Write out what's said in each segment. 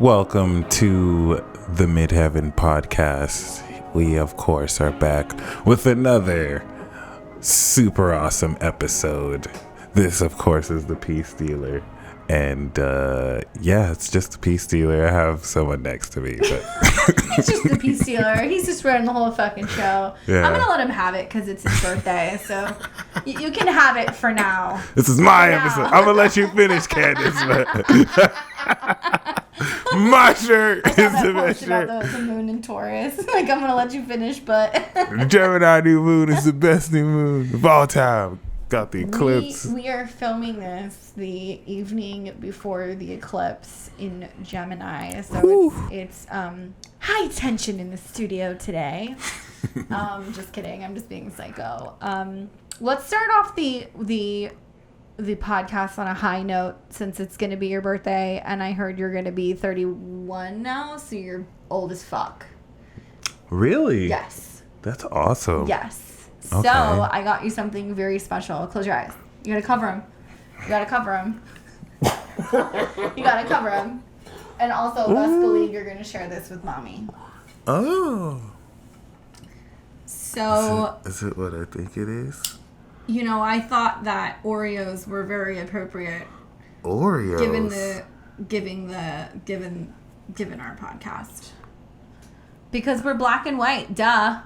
Welcome to the Midheaven Podcast. We, of course, are back with another super awesome episode. This, of course, is the Peace Dealer. And, it's just the Peace Dealer. I have someone next to me. But He's just the Peace Dealer. He's just running the whole fucking show. Yeah. I'm going to let him have it because it's his birthday. So you can have it for now. This is my episode. I'm going to let you finish, Candace. My shirt is the best shirt. About the moon in Taurus. Like, I'm going to let you finish, but... The Gemini new moon is the best new moon of all time. Got the eclipse. We are filming this the evening before the eclipse in Gemini. So it's high tension in the studio today. Just kidding. I'm just being psycho. Let's start off the podcast on a high note since it's going to be your birthday, and I heard you're going to be 31 now, so you're old as fuck. Really? Yes. That's awesome. Yes. Okay. So I got you something very special. Close your eyes. You got to cover them. You got to cover them. You got to cover them. And also, best believe you're going to share this with mommy. Oh. So. Is it what I think it is? You know, I thought that Oreos were very appropriate. Oreos? Given our podcast. Because we're black and white, duh.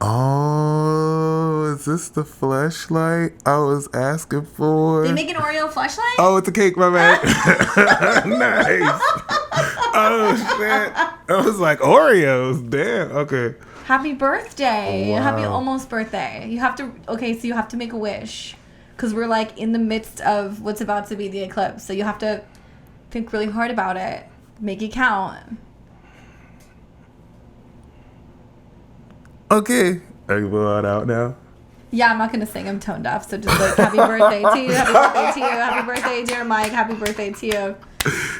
Oh, is this the fleshlight I was asking for? They make an Oreo fleshlight? Oh, it's a cake, my man. Nice. Oh, shit. I was like, Oreos. Damn. Okay. Happy birthday. Wow. Happy almost birthday. You have to make a wish. Because we're like in the midst of what's about to be the eclipse. So you have to think really hard about it. Make it count. Okay. Are you blowing out now? Yeah, I'm not going to sing. I'm tone deaf. So just like, happy birthday to you. Happy birthday to you. Happy birthday, dear Mike. Happy birthday to you.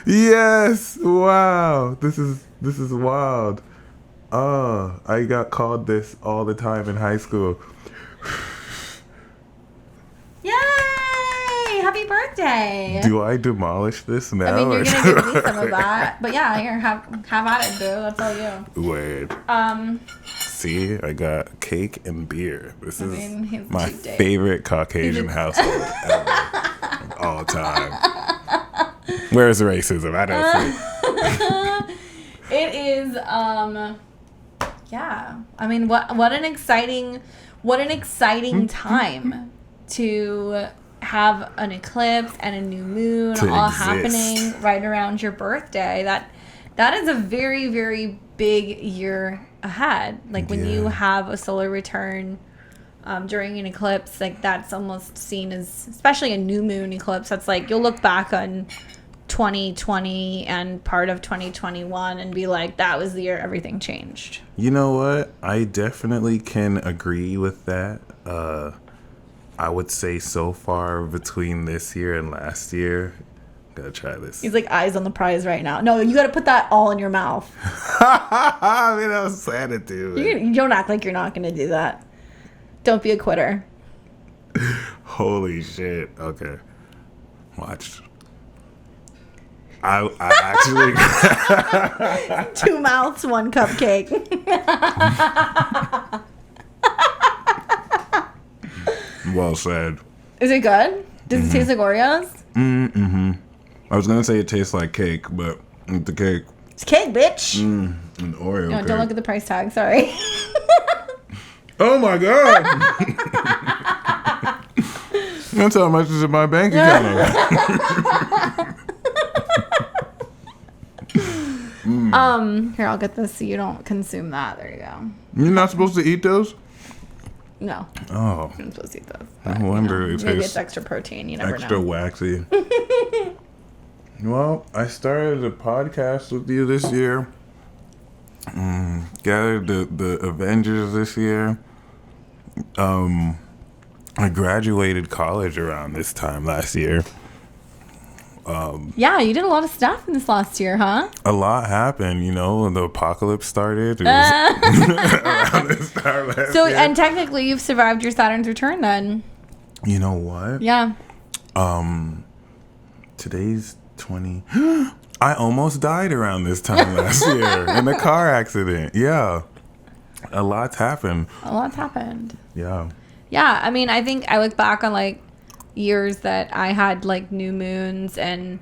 Yes. Wow. This is wild. Oh, I got called this all the time in high school. Yay! Happy birthday. Do I demolish this now? I mean, you're going to give me some of that. But yeah, here, have at it, boo. That's all you. Weird. See, I got cake and beer. This is my favorite Caucasian household ever of all time. Where's racism? I don't see it. It is, yeah. I mean, what an exciting time to have an eclipse and a new moon all happening right around your birthday. That is a very, very big year ahead. Like when you have a solar return during an eclipse, like that's almost seen as, especially a new moon eclipse, that's like you'll look back on 2020 and part of 2021 and be like, that was the year everything changed. You know what? I definitely can agree with that. I would say so far between this year and last year, gotta try this. He's like eyes on the prize right now. No, you gotta put that all in your mouth. I mean, I was sad to do it. You don't act like you're not gonna do that. Don't be a quitter. Holy shit. Okay. Watch. I actually... 2 mouths, 1 cupcake. Well said. Is it good? Does it taste like Oreos? Mm-hmm. I was gonna say it tastes like cake, but it's the cake. It's cake, bitch. An Oreo cake. Don't look at the price tag. Sorry. Oh my god. That's how much is in my bank account. Here, I'll get this so you don't consume that. There you go. You're not supposed to eat those? No. Oh. I'm supposed to eat those. I wonder if maybe it's extra protein. You never know. Extra waxy. Well, I started a podcast with you this year. Gathered the Avengers this year. I graduated college around this time last year. Yeah, you did a lot of stuff in this last year, huh? A lot happened, you know, when the apocalypse started. It was around this time last year. And technically you've survived your Saturn's return then. You know what? Yeah. Today's 20. I almost died around this time last year in a car accident. Yeah. A lot's happened. Yeah. Yeah, I mean, I think I look back on like years that I had like new moons, and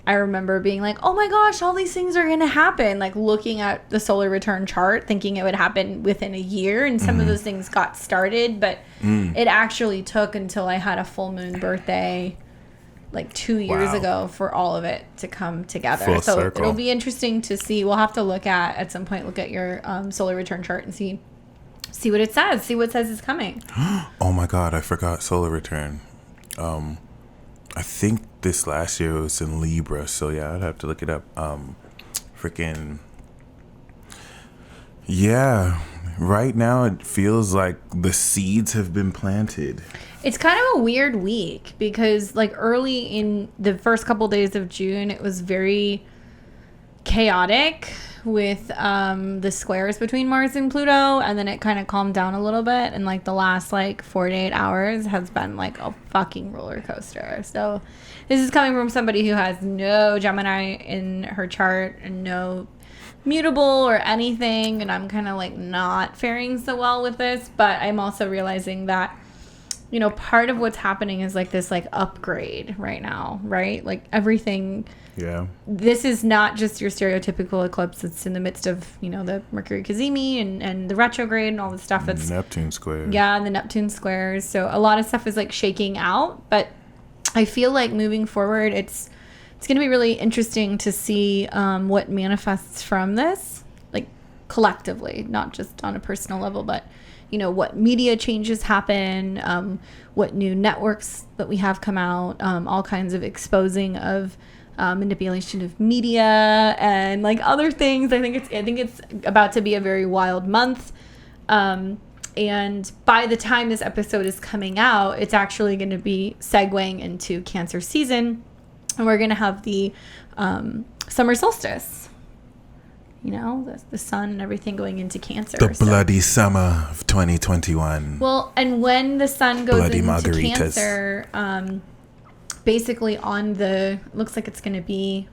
I remember being like, oh my gosh, all these things are going to happen. Like looking at the solar return chart, thinking it would happen within a year. And some of those things got started, but it actually took until I had a full moon birthday like 2 years ago for all of it to come together. Full so circle. It'll be interesting to see. We'll have to look at some point, look at your solar return chart and see what it says. See what it says is coming. Oh my God, I forgot solar return. I think this last year was in Libra, so yeah, I'd have to look it up. Yeah, right now it feels like the seeds have been planted. It's kind of a weird week because like early in the first couple days of June, it was very chaotic with the squares between Mars and Pluto, and then it kind of calmed down a little bit, and like the last like 4 to 8 hours has been like a fucking roller coaster. So this is coming from somebody who has no Gemini in her chart and no mutable or anything, and I'm kind of like not faring so well with this, but I'm also realizing that, you know, part of what's happening is like this like upgrade right now, right? Like everything. Yeah. This is not just your stereotypical eclipse. It's in the midst of, you know, the Mercury Cazimi and the retrograde and all the stuff that's Neptune squares. Yeah, and the Neptune squares. So a lot of stuff is like shaking out, but I feel like moving forward, it's going to be really interesting to see what manifests from this, like collectively, not just on a personal level, but you know, what media changes happen, what new networks that we have come out, all kinds of exposing of manipulation of media and like other things. I think it's about to be a very wild month. And by the time this episode is coming out, it's actually going to be segueing into Cancer season, and we're going to have the summer solstice. You know, the sun and everything going into Cancer. The bloody summer of 2021. Well, and when the sun goes Bloody into margaritas. Cancer, basically on the, looks like it's going to be,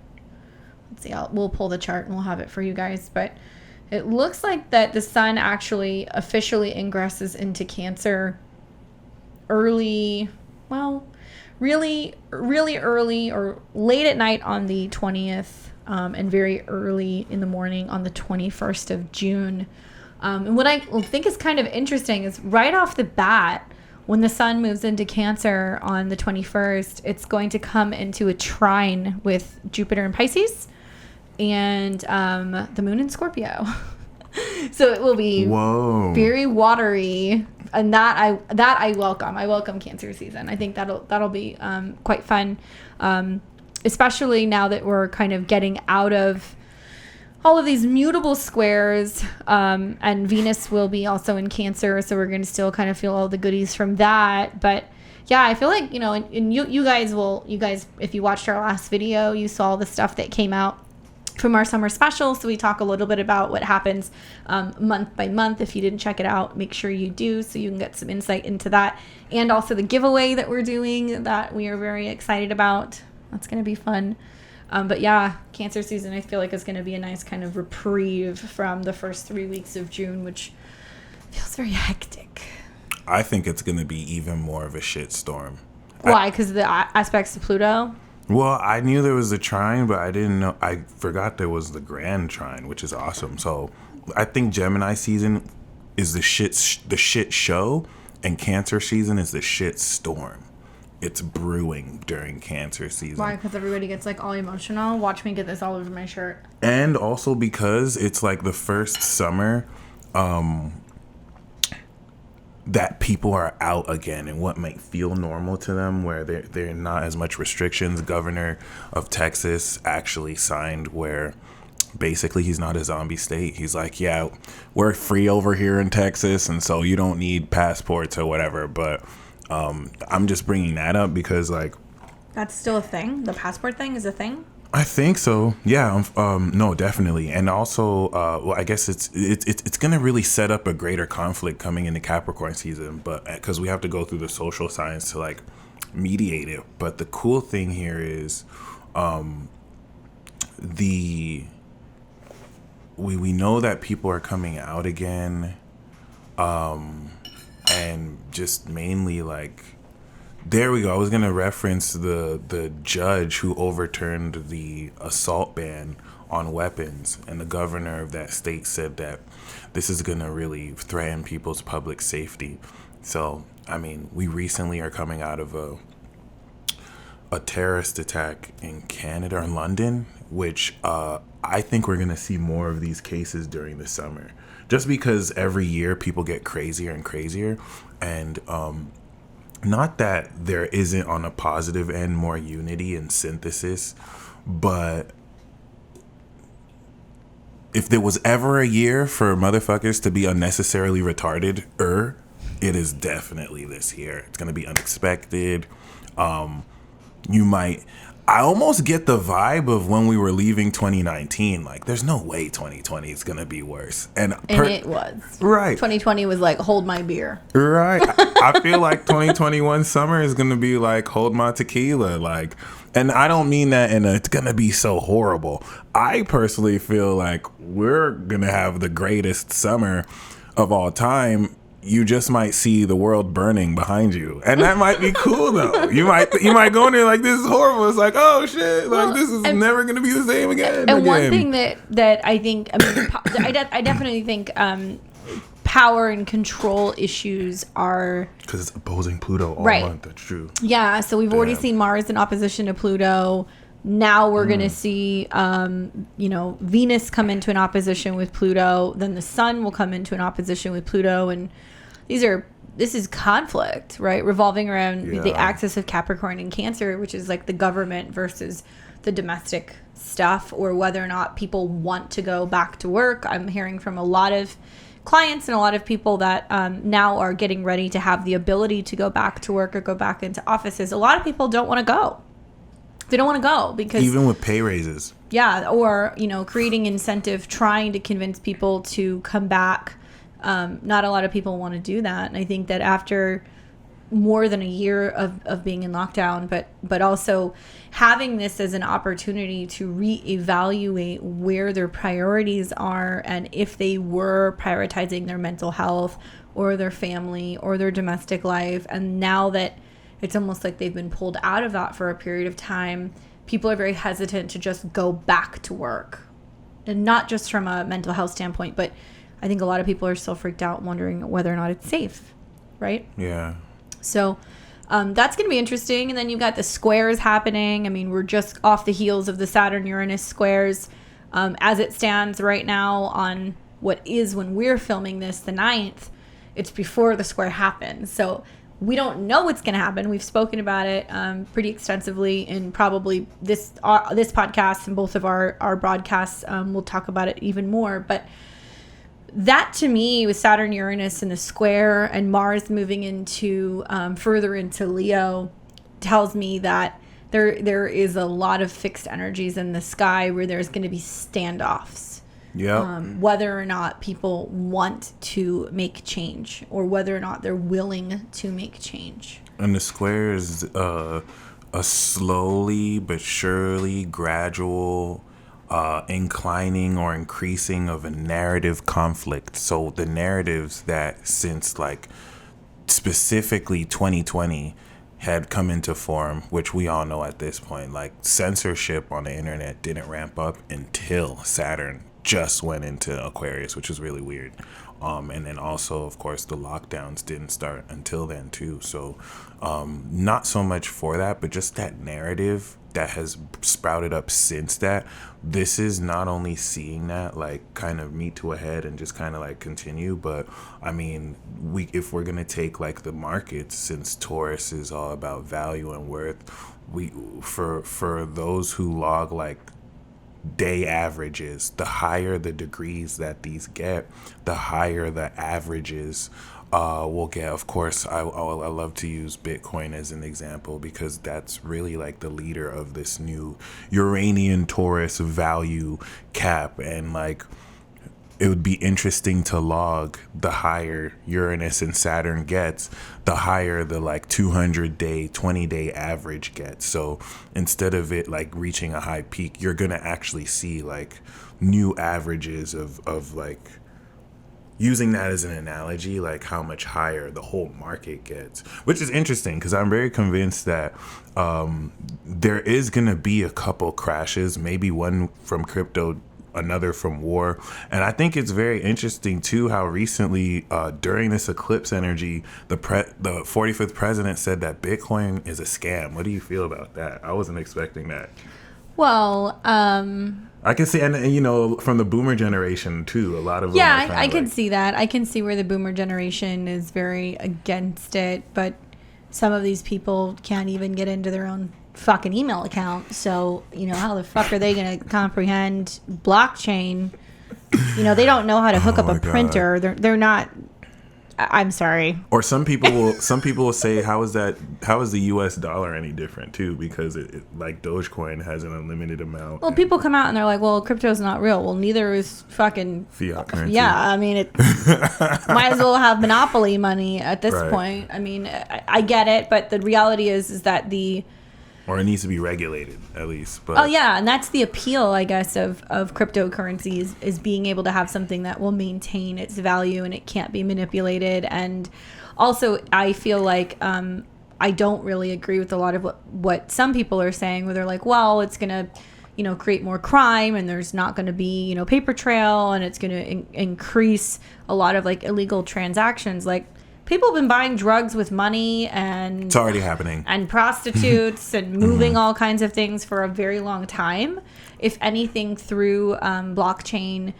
let's see, we'll pull the chart and we'll have it for you guys, but it looks like that the sun actually officially ingresses into Cancer early, well, really early or late at night on the 20th. And very early in the morning on the 21st of June. And what I think is kind of interesting is right off the bat, when the sun moves into Cancer on the 21st, it's going to come into a trine with Jupiter in Pisces and the moon in Scorpio. So it will be very watery, and that I welcome. I welcome Cancer season. I think that'll be quite fun. Especially now that we're kind of getting out of all of these mutable squares, and Venus will be also in Cancer, so we're going to still kind of feel all the goodies from that. But yeah, I feel like, you know, and you guys, if you watched our last video, you saw the stuff that came out from our summer special. So we talk a little bit about what happens month by month. If you didn't check it out, make sure you do, so you can get some insight into that, and also the giveaway that we're doing that we are very excited about. That's going to be fun. But yeah, Cancer season, I feel like is going to be a nice kind of reprieve from the first 3 weeks of June, which feels very hectic. I think it's going to be even more of a shitstorm. Why? Because of the aspects to Pluto? Well, I knew there was a trine, but I didn't know. I forgot there was the grand trine, which is awesome. So I think Gemini season is the shit show, and Cancer season is the shit storm. It's brewing during Cancer season. Why? Because everybody gets like all emotional. Watch me get this all over my shirt. And also because it's like the first summer that people are out again, and what might feel normal to them, where they're not as much restrictions. Governor of Texas actually signed where basically he's not a zombie state. He's like, yeah, we're free over here in Texas, and so you don't need passports or whatever. But I'm just bringing that up because, like, that's still a thing. The passport thing is a thing. I think so. Yeah. No, definitely. And also, well, I guess it's gonna really set up a greater conflict coming into Capricorn season, but because we have to go through the social signs to like mediate it. But the cool thing here is, we know that people are coming out again, and just mainly like, there we go. I was gonna reference the judge who overturned the assault ban on weapons, and the governor of that state said that this is gonna really threaten people's public safety. So I mean, we recently are coming out of a terrorist attack in Canada or London, which I think we're going to see more of these cases during the summer, just because every year people get crazier and crazier. And not that there isn't, on a positive end, more unity and synthesis, but if there was ever a year for motherfuckers to be unnecessarily retarded, it is definitely this year. It's going to be unexpected. I almost get the vibe of when we were leaving 2019. Like, there's no way 2020 is going to be worse. And it was. Right. 2020 was like, hold my beer. Right. I feel like 2021 summer is going to be like, hold my tequila. Like, and I don't mean that it's going to be so horrible. I personally feel like we're going to have the greatest summer of all time. You just might see the world burning behind you, and that might be cool though. You might go in there like, this is horrible. It's like, oh shit, like, this is never gonna be the same again. And one thing that I think, I definitely think power and control issues are, because it's opposing Pluto all month. That's true. Yeah, so we've already seen Mars in opposition to Pluto. Now we're going to see, Venus come into an opposition with Pluto. Then the Sun will come into an opposition with Pluto. And this is conflict, right? Revolving around the axis of Capricorn and Cancer, which is like the government versus the domestic stuff, or whether or not people want to go back to work. I'm hearing from a lot of clients and a lot of people that now are getting ready to have the ability to go back to work or go back into offices. A lot of people don't want to go. They don't want to go because, even with pay raises. Yeah, or creating incentive, trying to convince people to come back. Not a lot of people want to do that, and I think that after more than a year of being in lockdown, but also having this as an opportunity to reevaluate where their priorities are, and if they were prioritizing their mental health or their family or their domestic life, and now that it's almost like they've been pulled out of that for a period of time, people are very hesitant to just go back to work. And not just from a mental health standpoint, but I think a lot of people are still freaked out, wondering whether or not it's safe, right? Yeah. So that's going to be interesting. And then you've got the squares happening. I mean, we're just off the heels of the Saturn-Uranus squares. As it stands right now on what is, when we're filming this, the 9th, it's before the square happens. So we don't know what's going to happen. We've spoken about it pretty extensively in probably this podcast and both of our broadcasts. We'll talk about it even more. But that, to me, with Saturn, Uranus in the square and Mars moving into further into Leo, tells me that there is a lot of fixed energies in the sky where there's going to be standoffs. Yeah. Whether or not people want to make change, or whether or not they're willing to make change. And the square is a slowly but surely gradual inclining or increasing of a narrative conflict. So the narratives that since like specifically 2020 had come into form, which we all know at this point, like censorship on the internet didn't ramp up until Saturn just went into Aquarius, which is really weird. And then also, of course, the lockdowns didn't start until then too. So not so much for that, but just that narrative that has sprouted up since that. This is not only seeing that like kind of meet to a head and just kind of like continue, but I mean, if we're gonna take like the markets, since Taurus is all about value and worth, for those who log like day averages, the higher the degrees that these get, the higher the averages will get. Of course, I love to use Bitcoin as an example, because that's really like the leader of this new Uranian Taurus value cap. And like it would be interesting to log the higher Uranus and Saturn gets, the higher the like 200-day, 20-day average gets. So instead of it like reaching a high peak, you're going to actually see like new averages of like, using that as an analogy, like how much higher the whole market gets, which is interesting because I'm very convinced that there is going to be a couple crashes, maybe one from crypto, another from war. And I think it's very interesting too how recently during this eclipse energy, the 45th president said that Bitcoin is a scam. What do you feel about that? I wasn't expecting that. Well, I can see, and you know, from the boomer generation too, a lot of yeah, I can see that. I can see where the boomer generation is very against it, but some of these people can't even get into their own fucking email account. So, you know, how the fuck are they going to comprehend blockchain? You know, they don't know how to hook up a printer. They're not. I'm sorry. Or some people will say, how is the US dollar any different too? Because it like Dogecoin has an unlimited amount. Well, people come out and they're like, well, crypto's not real. Well, neither is fucking fiat currency. Yeah, I mean, it might as well have monopoly money at this point. I mean, I get it, but the reality is that or it needs to be regulated at least. But oh yeah, and that's the appeal, I guess, of cryptocurrencies is being able to have something that will maintain its value and it can't be manipulated. And also, I feel like I don't really agree with a lot of what some people are saying, where they're like, well, it's gonna, you know, create more crime and there's not going to be, you know, paper trail and it's going to increase a lot of like illegal transactions. Like, people have been buying drugs with money, and it's already happening, and prostitutes and moving all kinds of things for a very long time. If anything, through blockchain,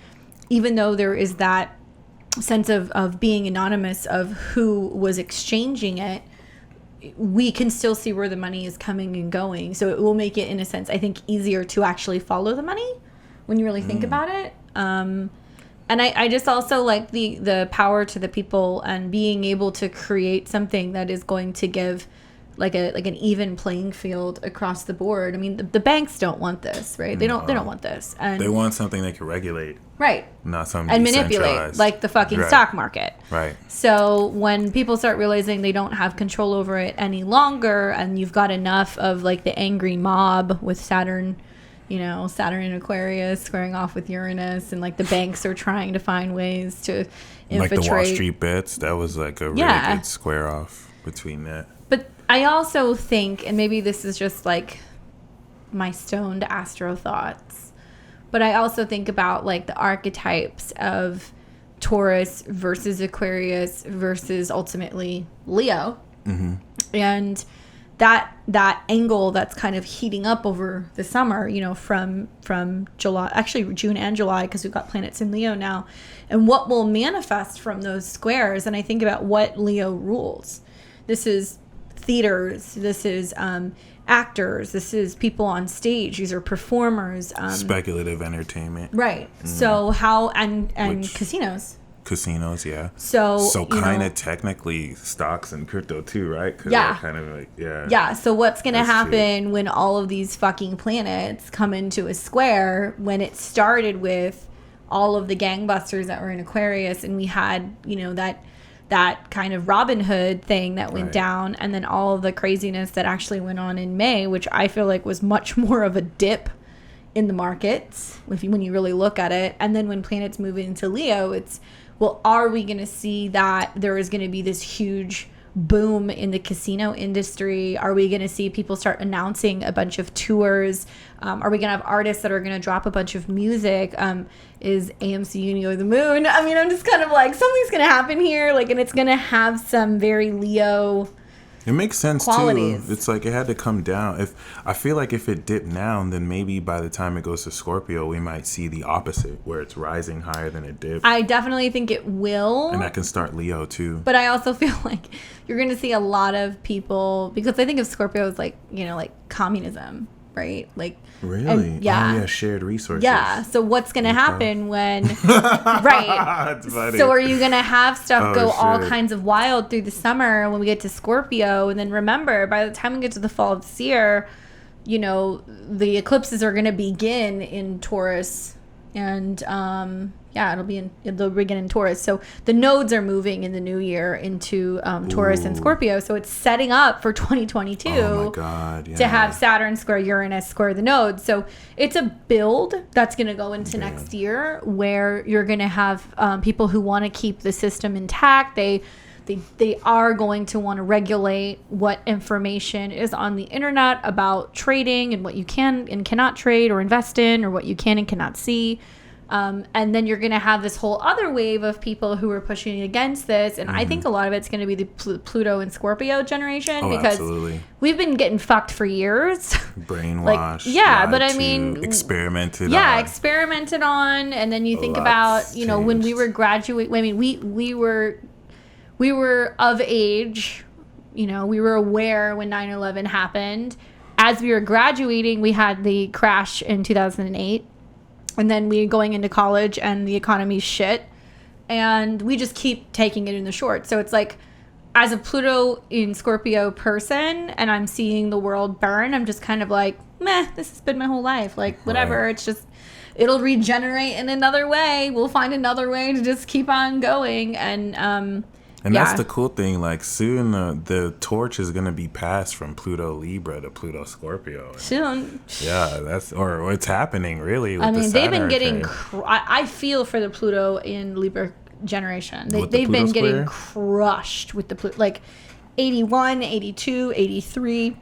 even though there is that sense of being anonymous of who was exchanging it, we can still see where the money is coming and going. So it will make it, in a sense, I think, easier to actually follow the money when you really think about it. And I just also like the power to the people and being able to create something that is going to give like an even playing field across the board. I mean, the banks don't want this, right? They don't want this. And they want something they can regulate. Right. Not something and manipulate, like the fucking stock market. Right. So when people start realizing they don't have control over it any longer, and you've got enough of like the angry mob with Saturn, you know, Saturn in Aquarius squaring off with Uranus, and like the banks are trying to find ways to infiltrate. Like the Wall Street bets, that was like a really good square off between that. But I also think, and maybe this is just like my stoned astro thoughts, but I also think about like the archetypes of Taurus versus Aquarius versus ultimately Leo. Mm-hmm. And that angle that's kind of heating up over the summer, you know, from July, actually June and July, because we've got planets in Leo now, and what will manifest from those squares. And I think about what Leo rules. This is theaters, this is actors, this is people on stage, these are performers, speculative entertainment, right? So how and casinos, yeah. So kind of technically stocks and crypto too, right? Yeah. Kind of like, yeah. So what's going to happen when all of these fucking planets come into a square, when it started with all of the gangbusters that were in Aquarius, and we had, you know, that kind of Robin Hood thing that went down, and then all of the craziness that actually went on in May, which I feel like was much more of a dip in the markets when you really look at it. And then when planets move into Leo, it's, well, are we going to see that there is going to be this huge boom in the casino industry? Are we going to see people start announcing a bunch of tours? Are we going to have artists that are going to drop a bunch of music? Is AMC Uni or the moon? I mean, I'm just kind of like, something's going to happen here, like, and it's going to have some very Leo. It makes sense qualities. Too. It's like it had to come down. I feel like if it dipped now, then maybe by the time it goes to Scorpio, we might see the opposite, where it's rising higher than it dipped. I definitely think it will. And that can start Leo too. But I also feel like you're going to see a lot of people, because I think of Scorpio as like, you know, like communism, right? Like, really? And, yeah. Oh, yeah, shared resources. Yeah. So what's going to happen when, right. That's funny. So are you going to have stuff go all kinds of wild through the summer when we get to Scorpio? And then remember, by the time we get to the fall of this year, you know, the eclipses are going to begin in Taurus And they'll begin in Taurus. So the nodes are moving in the new year into Taurus and Scorpio. So it's setting up for 2022 oh my God, yeah. to have Saturn square Uranus square the nodes. So it's a build that's going to go into next year, where you're going to have people who want to keep the system intact. They are going to want to regulate what information is on the internet about trading and what you can and cannot trade or invest in, or what you can and cannot see. And then you're going to have this whole other wave of people who are pushing against this. And I think a lot of it's going to be the Pluto and Scorpio generation, because absolutely. We've been getting fucked for years. Brainwashed. But I mean, experimented on. And then you think about, when we were graduating, I mean, we were of age, we were aware when 9/11 happened. As we were graduating, we had the crash in 2008. And then we going into college and the economy's shit. And we just keep taking it in the short. So it's like, as a Pluto in Scorpio person, and I'm seeing the world burn, I'm just kind of like, meh, this has been my whole life. Like, whatever. Right. It's just, it'll regenerate in another way. We'll find another way to just keep on going. And that's the cool thing. Like, soon the torch is going to be passed from Pluto Libra to Pluto Scorpio. Soon. Yeah, or it's happening, really. With they've been getting... I feel for the Pluto in Libra generation. They've been getting crushed with the Pluto. Like, 81, 82, 83...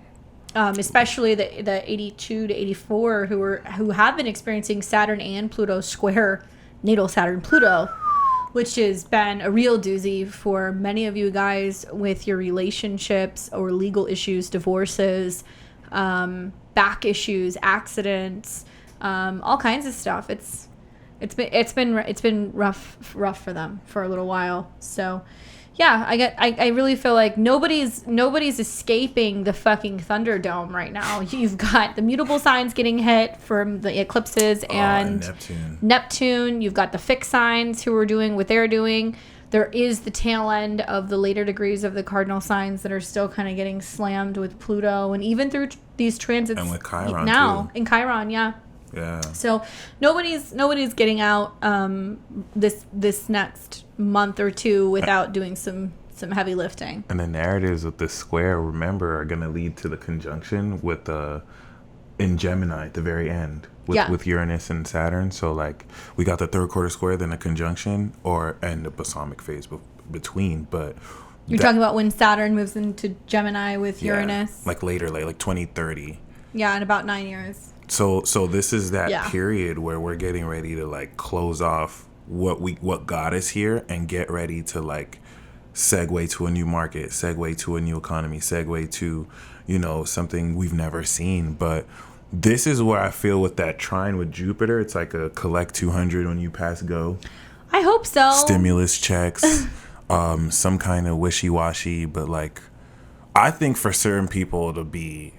especially the 82 to 84 who have been experiencing Saturn and Pluto square natal Saturn Pluto, which has been a real doozy for many of you guys with your relationships or legal issues, divorces, back issues, accidents, all kinds of stuff. It's been rough for them for a little while. So yeah, I really feel like nobody's escaping the fucking Thunderdome right now. You've got the mutable signs getting hit from the eclipses and Neptune. You've got the fixed signs who are doing what they're doing. There is the tail end of the later degrees of the cardinal signs that are still kind of getting slammed with Pluto, and even through these transits and with Chiron now too. In Chiron, yeah. Yeah. So nobody's getting out this next month or two without doing some heavy lifting. And the narratives of this square, remember, are going to lead to the conjunction with in Gemini at the very end with Uranus and Saturn. So like we got the third quarter square, then a conjunction, and the balsamic phase between. But you're talking about when Saturn moves into Gemini with Uranus, like later, like 2030. Yeah, in about 9 years. So this is that period where we're getting ready to like close off what got us here and get ready to like segue to a new market, segue to a new economy, segue to, something we've never seen. But this is where I feel with that trine with Jupiter, it's like a collect 200 when you pass go. I hope so. Stimulus checks, some kind of wishy-washy, but like I think for certain people it'll be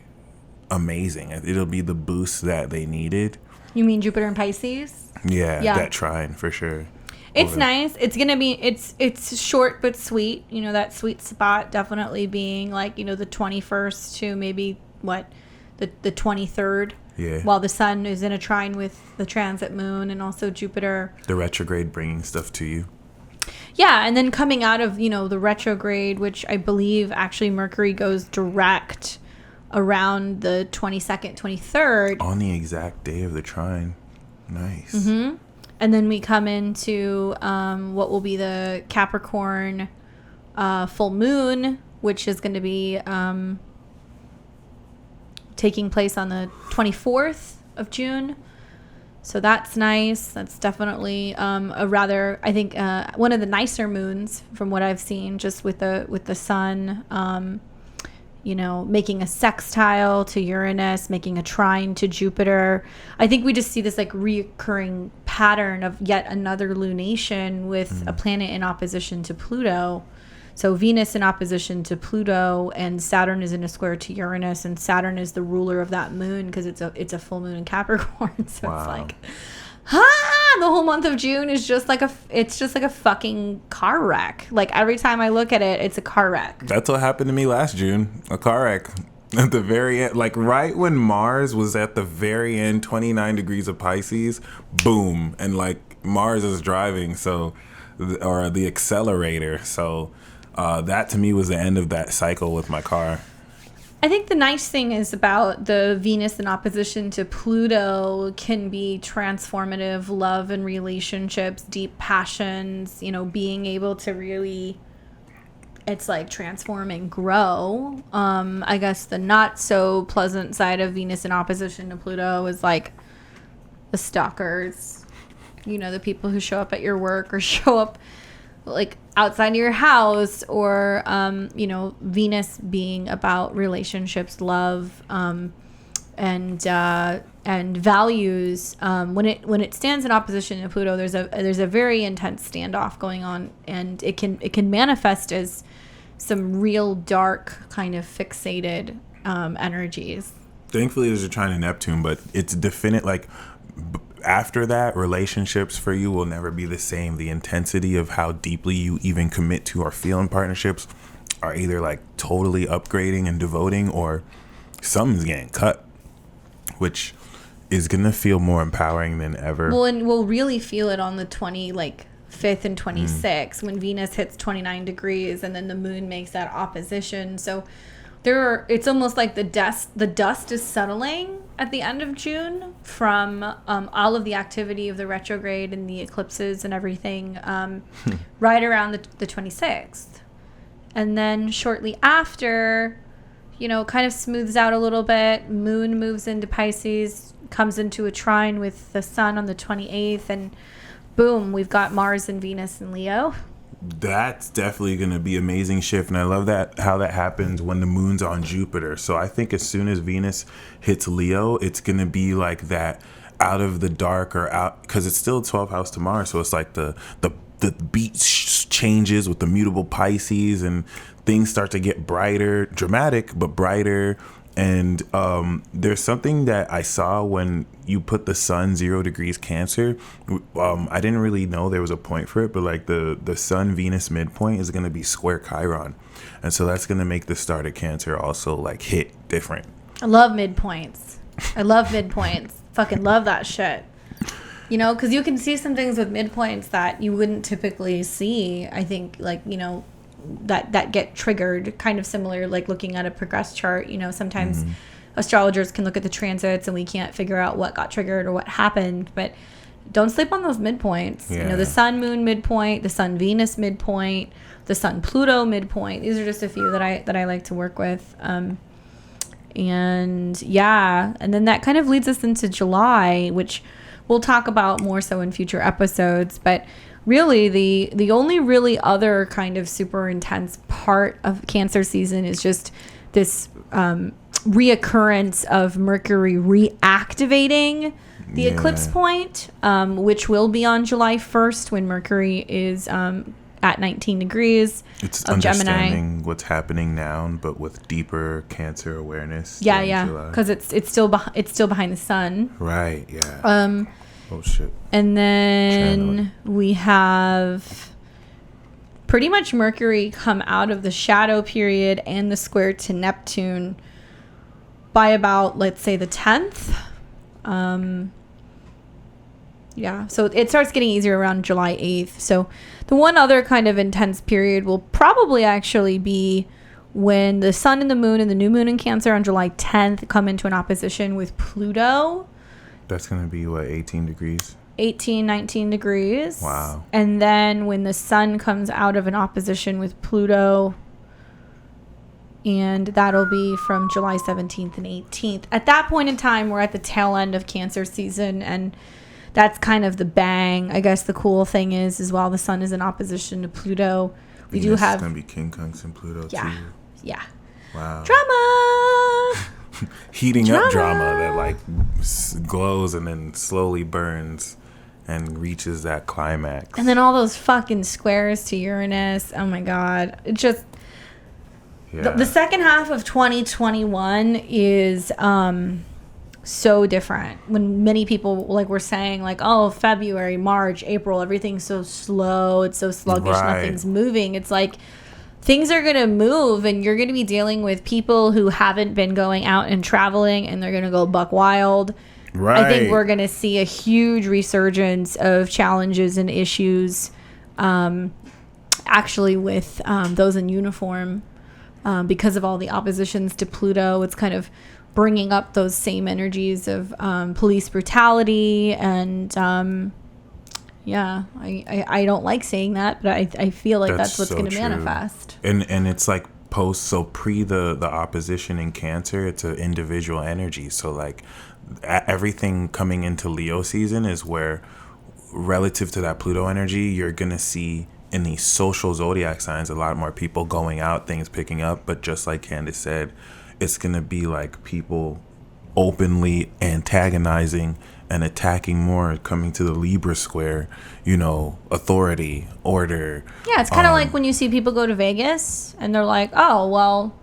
amazing. It'll be the boost that they needed. You mean Jupiter and Pisces? Yeah, that trine for sure. It's nice. It's gonna be it's short but sweet. That sweet spot definitely being like the 21st to maybe the 23rd. Yeah. While the sun is in a trine with the transit moon and also Jupiter. The retrograde bringing stuff to you. Yeah, and then coming out of the retrograde, which I believe actually Mercury goes direct around the 22nd, 23rd. On the exact day of the trine. Nice. Mm-hmm. And then we come into what will be the Capricorn full moon, which is going to be taking place on the 24th of June. So that's nice. That's definitely a rather, I think, one of the nicer moons from what I've seen, just with the sun. Making a sextile to Uranus, making a trine to Jupiter. I think we just see this like reoccurring pattern of yet another lunation with a planet in opposition to Pluto. So Venus in opposition to Pluto, and Saturn is in a square to Uranus, and Saturn is the ruler of that moon because it's a full moon in Capricorn. So It's like, the whole month of June is just like a fucking car wreck. Like every time I look at it, it's a car wreck. That's what happened to me last June. A car wreck. At the very end, like right when Mars was at the very end, 29 degrees of Pisces, boom. And like Mars is driving, so, or the accelerator. So that to me was the end of that cycle with my car. I think the nice thing is about the Venus in opposition to Pluto can be transformative, love and relationships, deep passions, you know, being able to really, it's like transform and grow. I guess the not so pleasant side of Venus in opposition to Pluto is like the stalkers, you know, the people who show up at your work or show up like outside of your house, or you know, Venus being about relationships, love, and values. When it stands in opposition to Pluto, there's a very intense standoff going on, and it can manifest as some real dark kind of fixated energies. Thankfully, there's a trine in Neptune, but it's definite. Like after that, relationships for you will never be the same. The intensity of how deeply you even commit to or feel in partnerships are either like totally upgrading and devoting, or something's getting cut, which is gonna feel more empowering than ever. Well, and we'll really feel it on the 5th and 26th when Venus hits 29 degrees and then the moon makes that opposition. So it's almost like the dust is settling at the end of June from all of the activity of the retrograde and the eclipses and everything right around the 26th. And then shortly after, you know, kind of smooths out a little bit. Moon moves into Pisces, comes into a trine with the sun on the 28th, and boom, we've got Mars and Venus in Leo. That's definitely going to be amazing shift, and I love that how that happens when the moon's on Jupiter. So I think as soon as Venus hits Leo, it's going to be like that out of the dark, or out, because it's still 12th house to Mars, so it's like the beat changes with the mutable Pisces, and things start to get brighter, dramatic but brighter. And there's something that I saw when you put the sun 0 degrees Cancer. I didn't really know there was a point for it, but like the sun Venus midpoint is going to be square Chiron. And so that's going to make the start of Cancer also like hit different. I love midpoints. Fucking love that shit. You know, because you can see some things with midpoints that you wouldn't typically see. I think, like, you know, that get triggered, kind of similar, like looking at a progress chart. You know, sometimes astrologers can look at the transits and we can't figure out what got triggered or what happened, but don't sleep on those midpoints. You know, the sun moon midpoint, the sun Venus midpoint, the sun Pluto midpoint. These are just a few that I like to work with. And yeah, and then that kind of leads us into July, which we'll talk about more so in future episodes. But really, the only really other kind of super intense part of Cancer season is just this reoccurrence of Mercury reactivating the eclipse point, which will be on July 1st when Mercury is at 19 degrees it's of understanding Gemini. What's happening now, but with deeper Cancer awareness. Yeah, because it's still behind the sun. Right. Yeah. Oh shit. And then we have pretty much Mercury come out of the shadow period and the square to Neptune by about, let's say, the 10th. Yeah, so it starts getting easier around July 8th. So the one other kind of intense period will probably actually be when the sun and the moon and the new moon in Cancer on July 10th come into an opposition with Pluto. That's going to be, what, 18 degrees? 19 degrees. Wow. And then when the sun comes out of an opposition with Pluto, and that'll be from July 17th and 18th. At that point in time, we're at the tail end of Cancer season, and that's kind of the bang. I guess the cool thing is while the sun is in opposition to Pluto, we do have... It's going to be King Kunks and Pluto, too. Yeah. Wow. Drama! Heating up drama that like glows and then slowly burns and reaches that climax. And then all those fucking squares to Uranus. Oh my God. It just... Yeah. The second half of 2021 is so different. When many people like were saying like, oh, February, March, April, everything's so slow. It's so sluggish. Right. Nothing's moving. It's like things are going to move, and you're going to be dealing with people who haven't been going out and traveling, and they're going to go buck wild. Right. I think we're going to see a huge resurgence of challenges and issues, actually with those in uniform, because of all the oppositions to Pluto. It's kind of bringing up those same energies of police brutality, and I don't like saying that, but I feel like that's what's going to manifest. And it's like pre the opposition in Cancer, it's an individual energy. So like everything coming into Leo season is where, relative to that Pluto energy, you're going to see in these social zodiac signs a lot more people going out, things picking up. But just like Candace said, it's going to be like people openly antagonizing and attacking more, coming to the Libra square, authority, order. Yeah, it's kind of like when you see people go to Vegas and they're like, oh, well,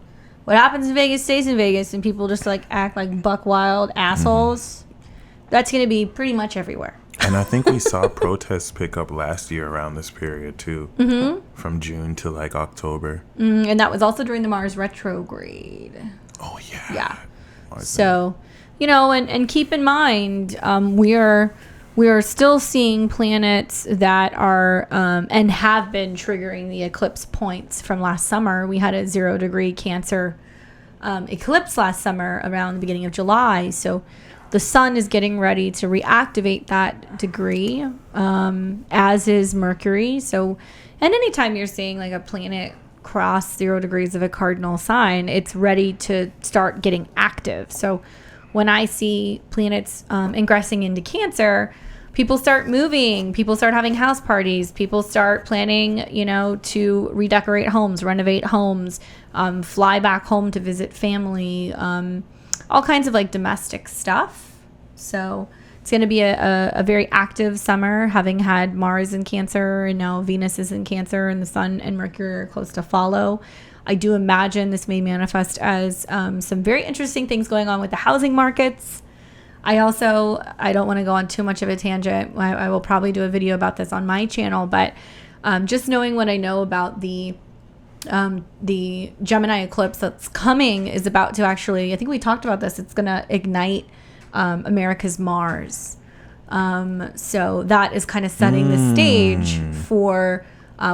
what happens in Vegas stays in Vegas, and people just like act like buck wild assholes. That's going to be pretty much everywhere. And I think we saw protests pick up last year around this period too, from June to like October. And that was also during the Mars retrograde. Oh, yeah. Yeah. So, and keep in mind, we are still seeing planets that are and have been triggering the eclipse points from last summer. We had a 0-degree Cancer eclipse last summer around the beginning of July. So the sun is getting ready to reactivate that degree, as is Mercury. So, and anytime you're seeing like a planet cross 0 degrees of a cardinal sign, it's ready to start getting active. So when I see planets ingressing into Cancer, people start moving, people start having house parties, people start planning, to redecorate homes, renovate homes, fly back home to visit family, all kinds of like domestic stuff. So it's going to be a very active summer, having had Mars in Cancer, and now Venus is in Cancer, and the Sun and Mercury are close to follow. I do imagine this may manifest as some very interesting things going on with the housing markets. I don't want to go on too much of a tangent. I will probably do a video about this on my channel, but just knowing what I know about the Gemini eclipse that's coming is about to actually, I think we talked about this, it's going to ignite America's Mars. So that is kind of setting the stage for,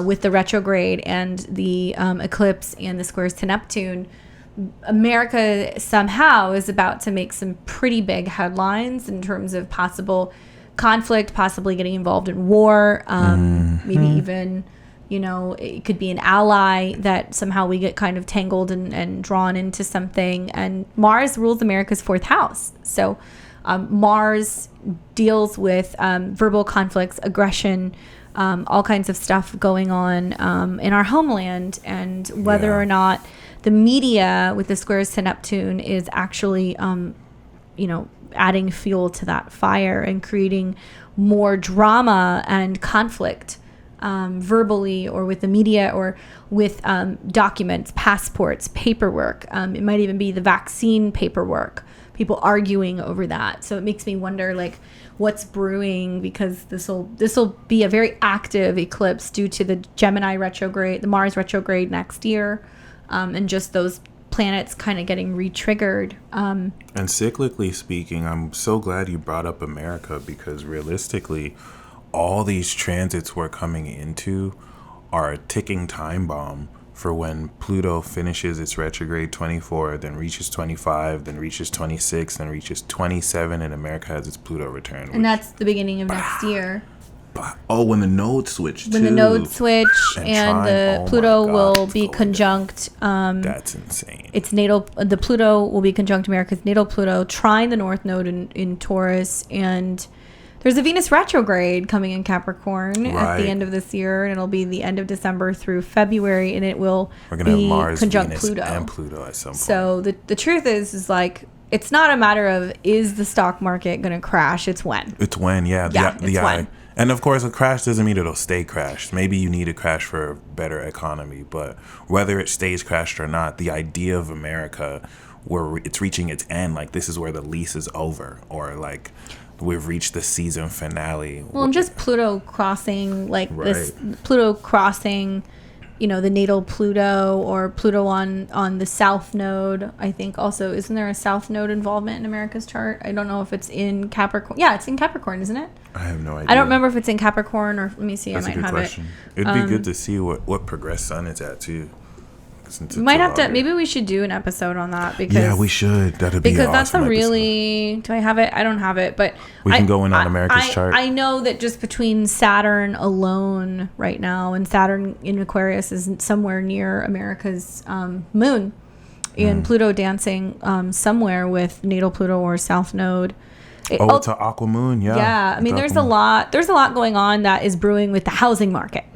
with the retrograde and the eclipse and the squares to Neptune, America somehow is about to make some pretty big headlines in terms of possible conflict, possibly getting involved in war, maybe even, it could be an ally that somehow we get kind of tangled and drawn into something. And Mars rules America's 4th house. So Mars deals with verbal conflicts, aggression, all kinds of stuff going on in our homeland, and whether or not the media with the squares to Neptune is actually, adding fuel to that fire and creating more drama and conflict, verbally or with the media or with documents, passports, paperwork. It might even be the vaccine paperwork. People arguing over that. So it makes me wonder, like, what's brewing, because this will be a very active eclipse due to the Gemini retrograde, the Mars retrograde next year. And just those planets kind of getting re-triggered. And cyclically speaking, I'm so glad you brought up America, because realistically, all these transits we're coming into are a ticking time bomb for when Pluto finishes its retrograde 24, then reaches 25, then reaches 26, then reaches 27, and America has its Pluto return. And that's the beginning of next year. Oh, when the nodes switch too. When the nodes switch and the Pluto will be conjunct. That's insane. It's natal. The Pluto will be conjunct America's natal Pluto, trine the North Node in Taurus, and there's a Venus retrograde coming in Capricorn at the end of this year, and it'll be the end of December through February, and it will be Mars, conjunct Venus, Pluto. and Pluto at some point. So the truth is like, it's not a matter of is the stock market going to crash. It's when. It's when, yeah. It's when. And of course, a crash doesn't mean it'll stay crashed. Maybe you need a crash for a better economy, but whether it stays crashed or not, the idea of America, where it's reaching its end, like this is where the lease is over, or like we've reached the season finale. Well, and just Pluto crossing, this Pluto crossing the natal Pluto or Pluto on the south node. I think also, isn't there a south node involvement in America's chart? I don't know if it's in Capricorn. Yeah, it's in Capricorn, isn't it? I have no idea. I don't remember if it's in Capricorn or, let me see, That's I might a good have question. it. It'd be good to see what progressed sun it's at too. We might have to, maybe we should do an episode on that because we should. That'd be because an that's awesome a really episode. Do I have it? I don't have it, but we can go in on America's chart. I know that just between Saturn alone right now, and Saturn in Aquarius is somewhere near America's moon, and Pluto dancing somewhere with natal Pluto or south node. It's an aqua moon, yeah. Yeah, I mean, there's a lot going on that is brewing with the housing market.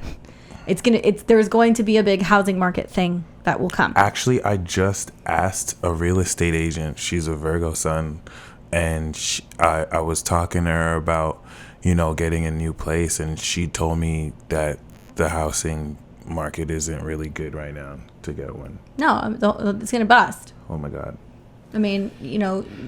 There's going to be a big housing market thing that will come. Actually, I just asked a real estate agent. She's a Virgo sun, and I was talking to her about, getting a new place, and she told me that the housing market isn't really good right now to get one. No, it's going to bust. Oh my God. I mean,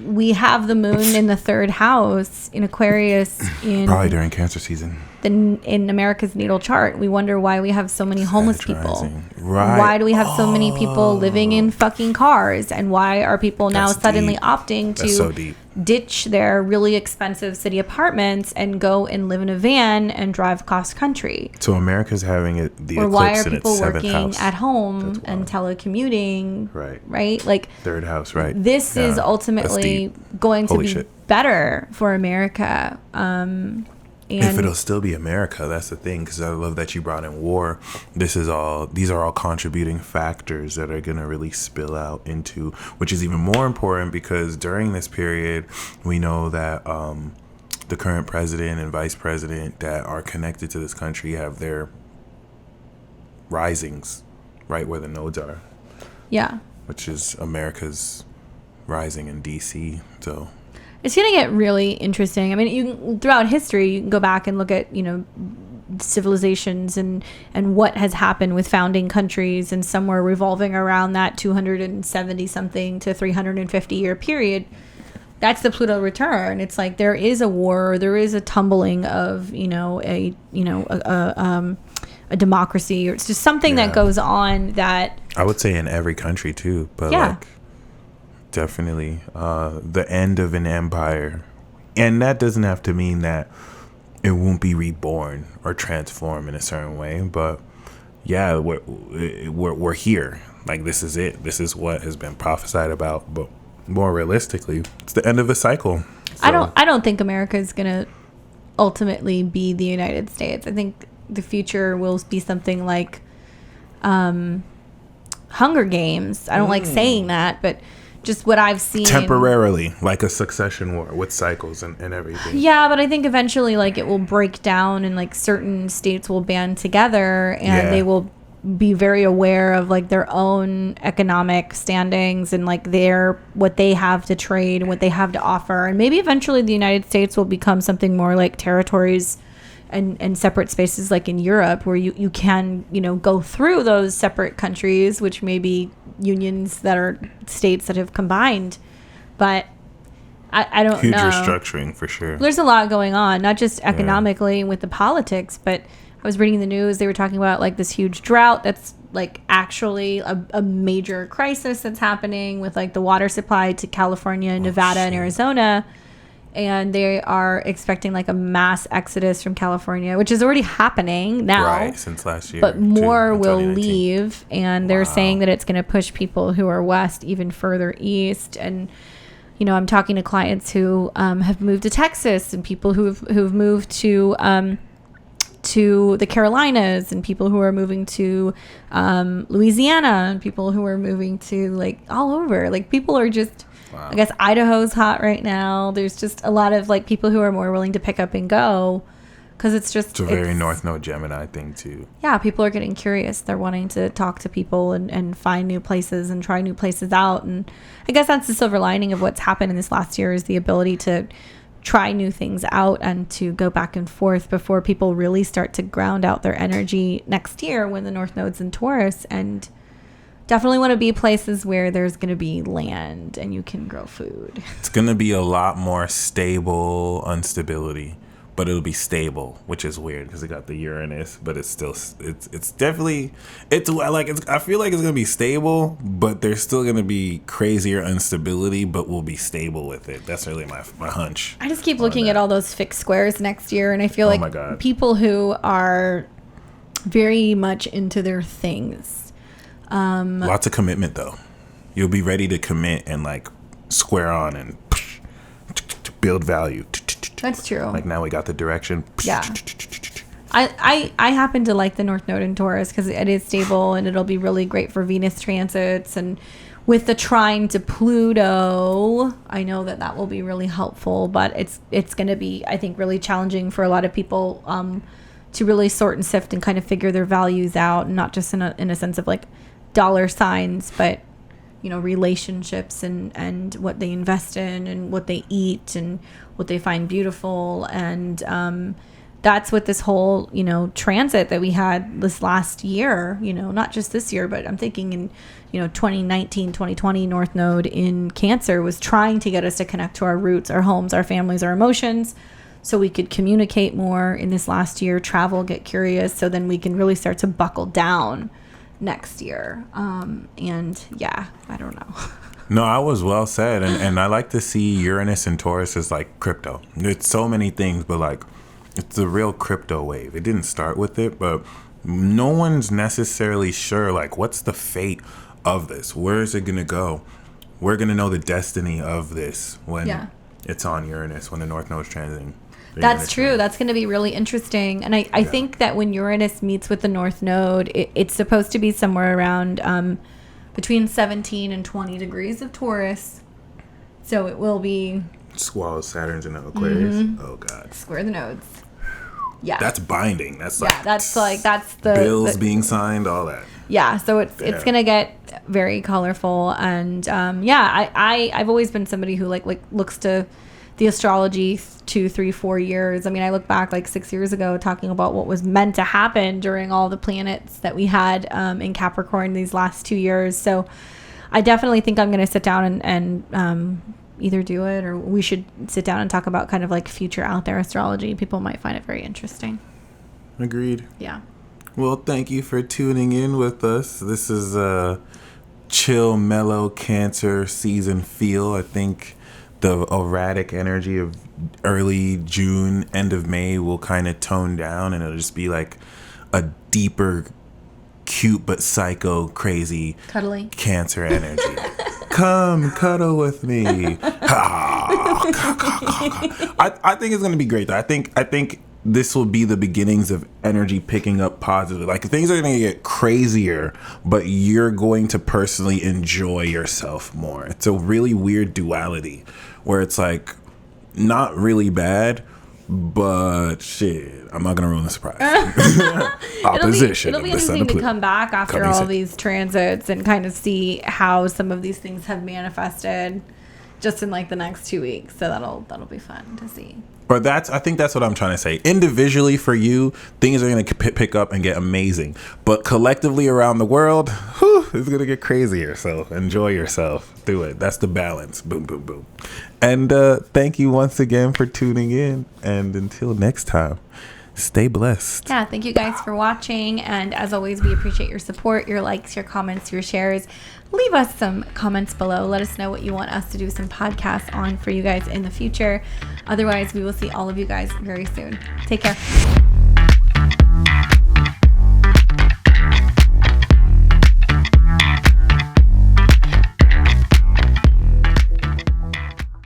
we have the moon in the third house in Aquarius probably during Cancer season. In America's natal chart. We wonder why we have so many homeless people. Right. Why do we have so many people living in fucking cars? And why are people now suddenly opting to ditch their really expensive city apartments and go and live in a van and drive cross country? So America's having the or eclipse why are in people its seventh working house. at home and telecommuting? Right? Like third house, right? This is ultimately going to be better for America. If it'll still be America, that's the thing. Because I love that you brought in war. These are all contributing factors that are gonna really spill out into, which is even more important because during this period, we know that the current president and vice president that are connected to this country have their risings right where the nodes are. Yeah. Which is America's rising in DC. So it's going to get really interesting. I mean, throughout history, you can go back and look at, civilizations and what has happened with founding countries, and somewhere revolving around that 270 something to 350 year period. That's the Pluto return. It's like there is a war, there is a tumbling of, a democracy, or it's just something that goes on that I would say in every country too, but definitely the end of an empire, and that doesn't have to mean that it won't be reborn or transformed in a certain way, but we're here. Like, this is it. This is what has been prophesied about, but more realistically, it's the end of a cycle. So, I don't think America is gonna ultimately be the United States. I think the future will be something like Hunger Games. I don't like saying that, but just what I've seen temporarily, like a succession war with cycles and everything. Yeah, but I think eventually it will break down, and certain states will band together, and they will be very aware of their own economic standings and what they have to trade and what they have to offer. And maybe eventually the United States will become something more like territories and separate spaces like in Europe, where you can go through those separate countries, which may be unions that are states that have combined. But I don't know. Huge restructuring for sure. There's a lot going on, not just economically with the politics, but I was reading the news. They were talking about this huge drought that's actually a major crisis that's happening with the water supply to California, Nevada, and Arizona. And they are expecting a mass exodus from California, which is already happening now. Right, since last year. But more will leave, and they're saying that it's going to push people who are west even further east. And I'm talking to clients who have moved to Texas, and people who've moved to the Carolinas, and people who are moving to Louisiana, and people who are moving to all over. People are just. Wow. I guess Idaho's hot right now. There's just a lot of people who are more willing to pick up and go, because it's a very North Node Gemini thing too. Yeah, people are getting curious. They're wanting to talk to people and find new places and try new places out. And I guess that's the silver lining of what's happened in this last year, is the ability to try new things out and to go back and forth before people really start to ground out their energy next year when the North Node's in Taurus. And definitely want to be places where there's going to be land and you can grow food. It's going to be a lot more stable instability, but it'll be stable, which is weird because it got the Uranus, but it's still it's definitely I feel like it's gonna be stable, but there's still gonna be crazier instability, but we'll be stable with it. That's really my hunch. I just keep looking at all those fixed squares next year, and I feel like people who are very much into their things. Lots of commitment though. You'll be ready to commit and like square on and build value. That's true. Like now we got the direction. Yeah. I happen to like the North Node in Taurus because it is stable and it'll be really great for Venus transits. And with the trine to Pluto, I know that will be really helpful. But it's going to be, I think, really challenging for a lot of people to really sort and sift and kind of figure their values out, not just in a sense of like dollar signs, but relationships and what they invest in and what they eat and what they find beautiful. And that's what this whole transit that we had this last year, not just this year, but I'm thinking in 2019, 2020, North Node in Cancer was trying to get us to connect to our roots, our homes, our families, our emotions, so we could communicate more. In this last year, travel, get curious, so then we can really start to buckle down next year. And yeah, I don't know. No, I was well said. And I like to see Uranus and Taurus as like crypto. It's so many things, but like it's the real crypto wave. It didn't start with it, but no one's necessarily sure like what's the fate of this? Where is it going to go? We're going to know the destiny of this when it's on Uranus, when the North Node's transiting. That's true. That's going to be really interesting. And I think that when Uranus meets with the North Node, it's supposed to be somewhere around between 17 and 20 degrees of Taurus. So it will be... Squalls Saturn's in Aquarius. Mm-hmm. Oh, God. Square the nodes. Yeah. That's binding. That's like... Yeah, that's the... Bills being signed, all that. Yeah, so it's going to get very colorful. And I've always been somebody who like looks to the astrology 2, 3, 4 years. I mean, I look back like 6 years ago talking about what was meant to happen during all the planets that we had in Capricorn these last 2 years. So I definitely think I'm going to sit down and either do it or we should sit down and talk about kind of like future out there astrology. People might find it very interesting. Agreed. Yeah. Well, thank you for tuning in with us. This is a chill, mellow Cancer season feel. I think the erratic energy of early June, end of May will kind of tone down, and it'll just be like a deeper, cute but psycho, crazy, cuddly Cancer energy. Come cuddle with me. I think it's gonna be great though. I think this will be the beginnings of energy picking up positively. Like things are gonna get crazier, but you're going to personally enjoy yourself more. It's a really weird duality where it's like not really bad, but shit, I'm not gonna ruin the surprise. Opposition. It'll be interesting to come back after all these transits and kind of see how some of these things have manifested just in like the next 2 weeks. So that'll be fun to see. But I think that's what I'm trying to say. Individually for you, things are going to pick up and get amazing. But collectively around the world, it's going to get crazier. So enjoy yourself. Do it. That's the balance. Boom, boom, boom. And thank you once again for tuning in. And until next time, stay blessed. Yeah, thank you guys for watching. And as always, we appreciate your support, your likes, your comments, your shares. Leave us some comments below. Let us know what you want us to do some podcasts on for you guys in the future. Otherwise, we will see all of you guys very soon. Take care.